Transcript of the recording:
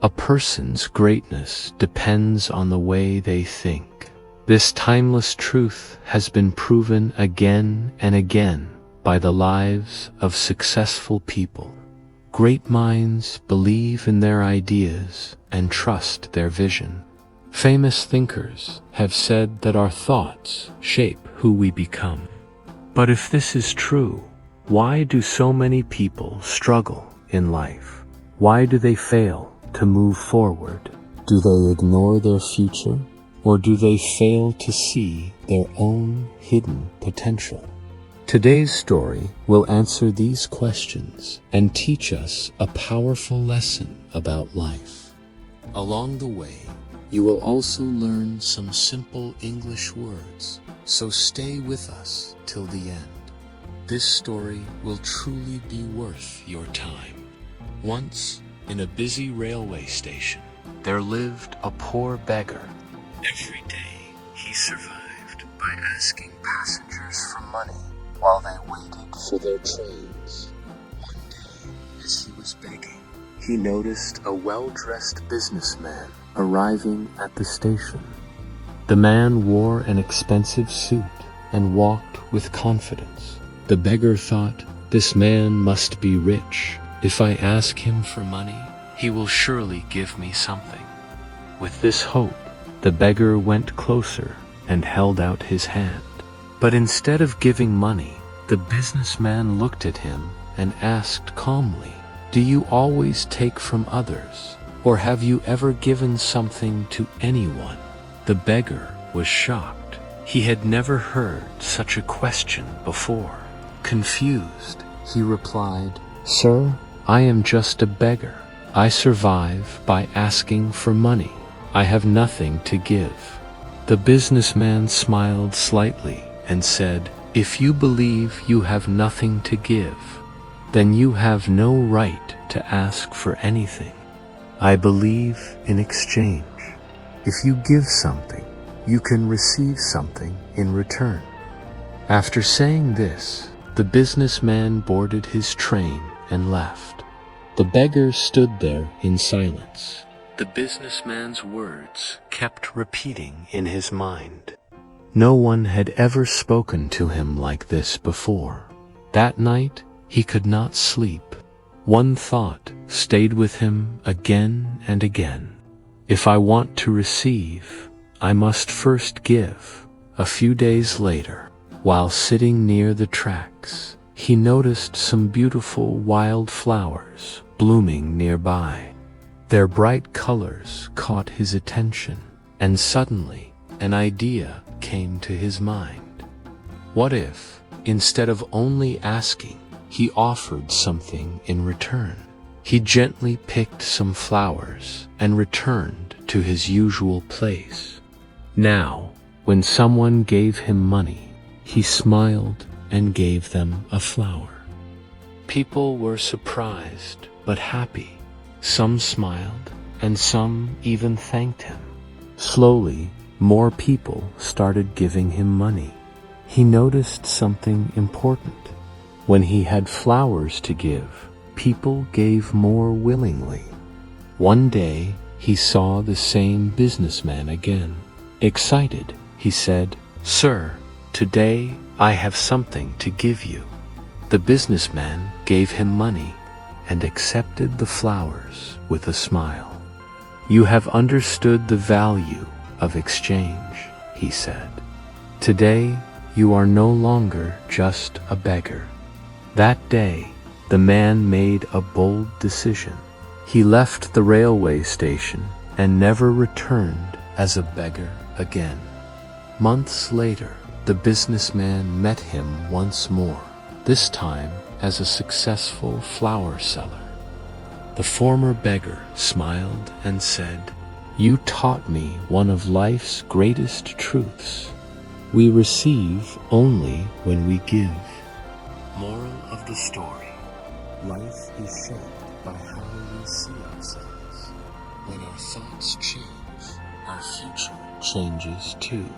A person's greatness depends on the way they think. This timeless truth has been proven again and again by the lives of successful people. Great minds believe in their ideas and trust their vision. Famous thinkers have said that our thoughts shape who we become. But if this is true, why do so many people struggle in life? Why do they fail to move forward? Do they ignore their future, or do they fail to see their own hidden potential? Today's story will answer these questions and teach us a powerful lesson about life. Along the way, you will also learn some simple English words, so stay with us till the end. This story will truly be worth your time. Once, in a busy railway station, there lived a poor beggar. Every day, he survived by asking passengers for money while they waited for their trains. One day, as he was begging, he noticed a well-dressed businessman arriving at the station. The man wore an expensive suit and walked with confidence. The beggar thought, "This man must be rich. If I ask him for money, he will surely give me something." With this hope, the beggar went closer and held out his hand. But instead of giving money, the businessman looked at him and asked calmly, "Do you always take from others, or have you ever given something to anyone?" The beggar was shocked. He had never heard such a question before. Confused, he replied, "Sir, I am just a beggar. I survive by asking for money. I have nothing to give." The businessman smiled slightly and said, "If you believe you have nothing to give, then you have no right to ask for anything. I believe in exchange. If you give something, you can receive something in return." After saying this, the businessman boarded his train and left. The beggar stood there in silence. The businessman's words kept repeating in his mind. No one had ever spoken to him like this before. That night, he could not sleep. One thought stayed with him again and again. If I want to receive, I must first give. A few days later, while sitting near the tracks, he noticed some beautiful wild flowers blooming nearby. Their bright colors caught his attention, and suddenly an idea came to his mind. What if, instead of only asking, he offered something in return? He gently picked some flowers and returned to his usual place. Now, when someone gave him money, he smiled and gave them a flower. People were surprised but happy. Some smiled, and some even thanked him. Slowly, more people started giving him money. He noticed something important. When he had flowers to give, people gave more willingly. One day, he saw the same businessman again. Excited, he said, "Sir, today I have something to give you." The businessman gave him money and accepted the flowers with a smile. "You have understood the value of exchange," he said. "Today, you are no longer just a beggar." That day, the man made a bold decision. He left the railway station and never returned as a beggar again. Months later, the businessman met him once more, this time as a successful flower seller. The former beggar smiled and said, "You taught me one of life's greatest truths. We receive only when we give." Moral of the story: life is shaped by how we see ourselves. When our thoughts change, our future changes too.